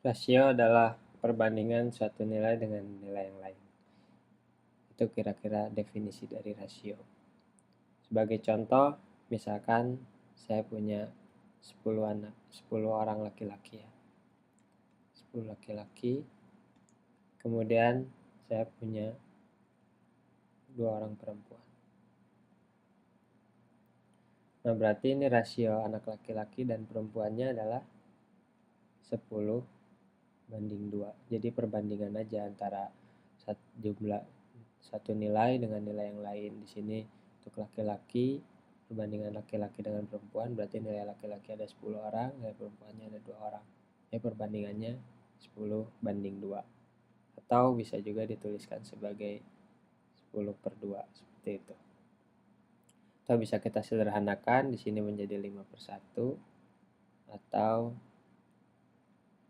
Rasio adalah perbandingan suatu nilai dengan nilai yang lain. Itu kira-kira definisi dari rasio. Sebagai contoh, misalkan saya punya 10 anak, 10 orang laki-laki ya. 10 laki-laki. Kemudian saya punya 2 orang perempuan. Nah, berarti ini rasio anak laki-laki dan perempuannya adalah 10 banding 2. Jadi perbandingan aja antara jumlah satu nilai dengan nilai yang lain. Di sini untuk laki-laki, perbandingan laki-laki dengan perempuan, berarti nilai laki-laki ada 10 orang, nilai perempuannya ada 2 orang. Ya, perbandingannya 10 banding 2. Atau bisa juga dituliskan sebagai 10 per 2, seperti itu. Atau bisa kita sederhanakan, di sini menjadi 5 per 1, atau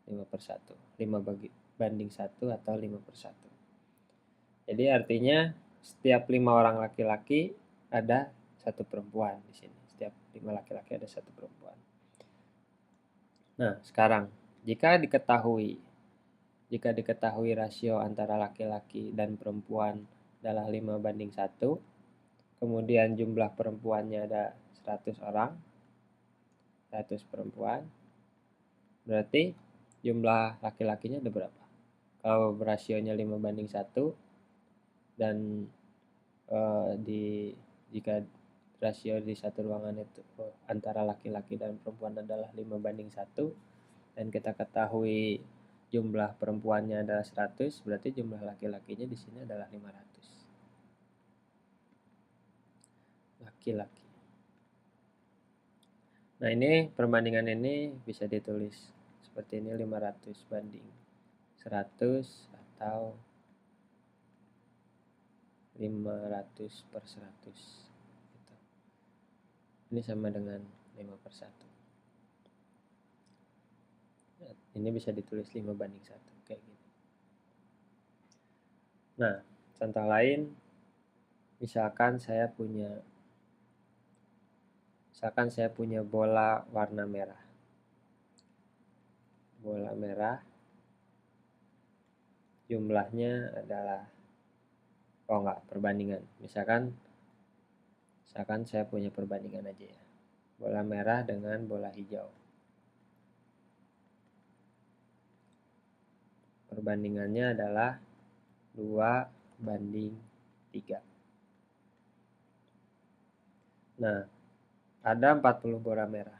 5 per 1. 5 banding 1 atau 5 per 1. Jadi artinya setiap 5 orang laki-laki ada 1 perempuan di sini. Setiap 5 laki-laki ada 1 perempuan. Nah, sekarang jika diketahui rasio antara laki-laki dan perempuan adalah 5 banding 1, kemudian jumlah perempuannya ada 100 orang, 100 perempuan, berarti jumlah laki-lakinya ada berapa? Kalau rasionya 5 banding 1 dan jika rasio di satu ruangan itu antara laki-laki dan perempuan adalah 5 banding 1 dan kita ketahui jumlah perempuannya adalah 100, berarti jumlah laki-lakinya di sini adalah 500. Laki-laki. Nah, ini perbandingan ini bisa ditulis seperti ini, 500 banding 100 atau 500 per 100 gitu. Ini sama dengan 5 per 1. Ini bisa ditulis 5 banding 1 kayak gini. Nah, contoh lain, misalkan saya punya bola warna merah. Bola merah jumlahnya adalah perbandingan. Misalkan saya punya perbandingan aja ya. Bola merah dengan bola hijau. Perbandingannya adalah 2 banding 3. Nah, ada 40 bola merah.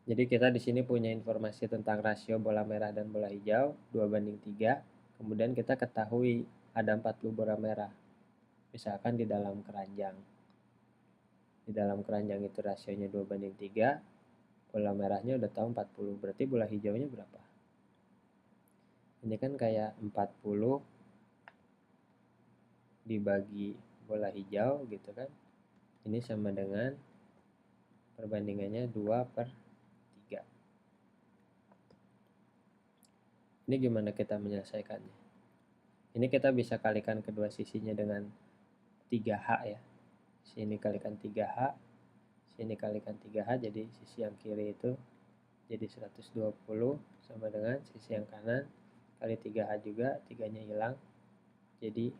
Jadi kita di sini punya informasi tentang rasio bola merah dan bola hijau 2 banding 3. Kemudian kita ketahui ada 40 bola merah. Misalkan di dalam keranjang. Di dalam keranjang itu rasionya 2 banding 3. Bola merahnya udah tahu 40. Berarti bola hijaunya berapa? Ini kan kayak 40 dibagi bola hijau gitu kan. Ini sama dengan perbandingannya 2 per 3. Ini gimana kita menyelesaikannya? Ini kita bisa kalikan kedua sisinya dengan 3H ya. Sini kalikan 3H, sini kalikan 3H, jadi sisi yang kiri itu jadi 120 sama dengan sisi yang kanan kali 3H juga, 3-nya hilang, jadi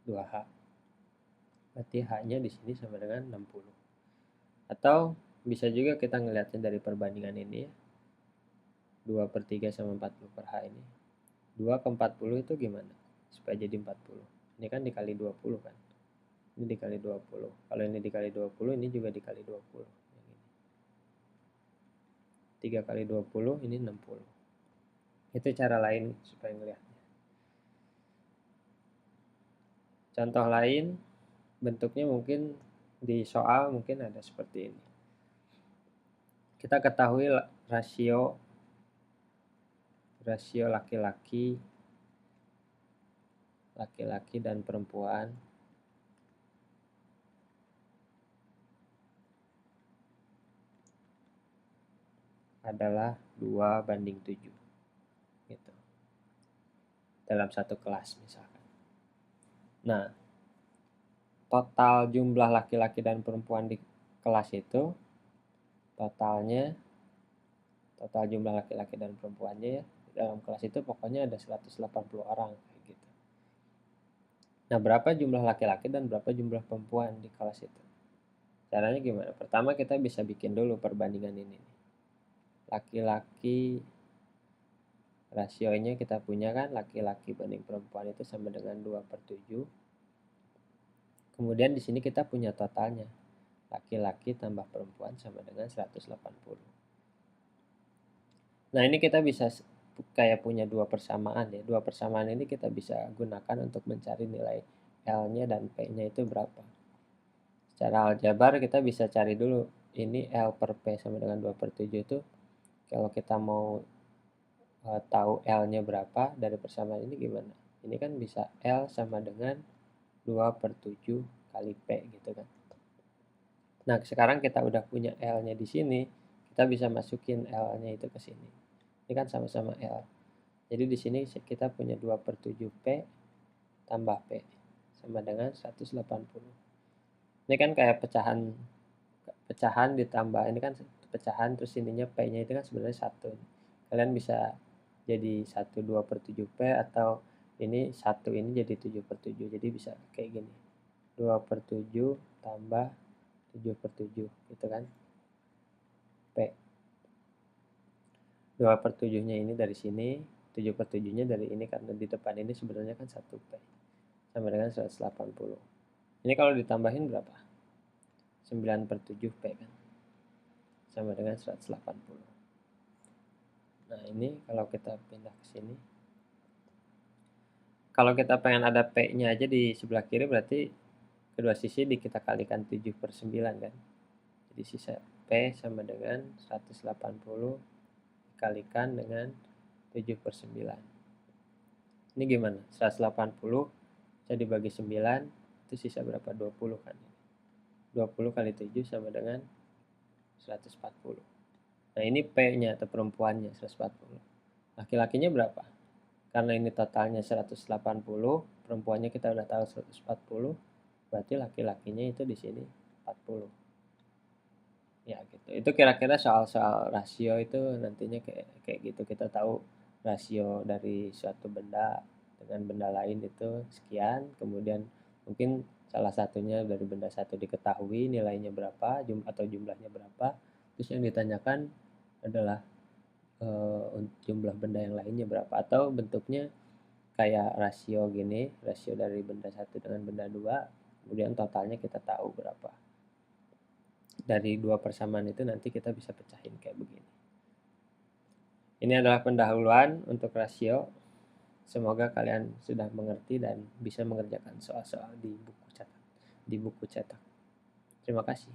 2H. Berarti H-nya di sini sama dengan 60. Atau bisa juga kita ngelihatnya dari perbandingan ini ya. 2 per 3 sama 40 per H ini. 2 ke 40 itu gimana? Supaya jadi 40. Ini kan dikali 20 kan. Ini dikali 20. Kalau ini dikali 20, ini juga dikali 20. 3 kali 20, ini 60. Itu cara lain supaya ngelihatnya. Contoh lain, bentuknya mungkin di soal mungkin ada seperti ini. Kita ketahui rasio laki-laki dan perempuan adalah 2 banding 7 gitu. Dalam satu kelas misalkan. Nah, total jumlah laki-laki dan perempuan di kelas itu total jumlah laki-laki dan perempuannya ya, dalam kelas itu pokoknya ada 180 orang kayak gitu. Nah, berapa jumlah laki-laki dan berapa jumlah perempuan di kelas itu? Caranya gimana? Pertama kita bisa bikin dulu perbandingan ini. Laki-laki, rasionya kita punya kan, laki-laki banding perempuan itu sama dengan 2/7. Kemudian di sini kita punya totalnya. Laki-laki tambah perempuan sama dengan 180. Nah, ini kita bisa kayak punya dua persamaan ya. Dua persamaan ini kita bisa gunakan untuk mencari nilai L-nya dan P-nya itu berapa. Secara aljabar kita bisa cari dulu ini L per P sama dengan 2/7 itu. Kalau kita mau tahu L-nya berapa dari persamaan ini gimana? Ini kan bisa L sama dengan 2/7 kali P gitu kan. Nah, sekarang kita udah punya L-nya di sini, kita bisa masukin L-nya itu ke sini. Ini kan sama-sama L. Jadi di sini kita punya 2/7 P tambah P sama dengan 180. Ini kan kayak pecahan ditambah, ini kan pecahan terus ininya P-nya itu kan sebenarnya 1. Kalian bisa jadi 1 2/7 P atau ini 1 ini jadi 7/7. Jadi bisa kayak gini. 2/7 tambah 7/7 gitu kan. P. 2/7-nya ini dari sini, 7/7-nya dari ini karena di depan ini sebenarnya kan 1 P. Sama dengan 180. Ini kalau ditambahin berapa? 9/7 P kan. Sama dengan 180. Nah, ini kalau kita pindah ke sini. Kalau kita pengen ada P-nya aja di sebelah kiri berarti kedua sisi kita kalikan 7/9 kan. Jadi sisa P sama dengan 180 dikalikan dengan 7/9. Ini gimana? 180 bisa dibagi 9 itu sisa berapa? 20 kan. 20 kali 7 sama dengan 140. Nah, ini P-nya atau perempuannya 140. Laki-lakinya berapa? Karena ini totalnya 180, perempuannya kita udah tahu 140, berarti laki-lakinya itu di sini 40. Ya gitu. Itu kira-kira soal-soal rasio itu nantinya kayak gitu, kita tahu rasio dari suatu benda dengan benda lain itu sekian, kemudian mungkin salah satunya dari benda satu diketahui nilainya berapa, atau jumlahnya berapa, terus yang ditanyakan adalah jumlah benda yang lainnya berapa, atau bentuknya kayak rasio gini, rasio dari benda satu dengan benda dua, kemudian totalnya kita tahu berapa. Dari dua persamaan itu nanti kita bisa pecahin kayak begini. Ini adalah pendahuluan untuk rasio. Semoga kalian sudah mengerti dan bisa mengerjakan soal-soal di buku cetak. Terima kasih.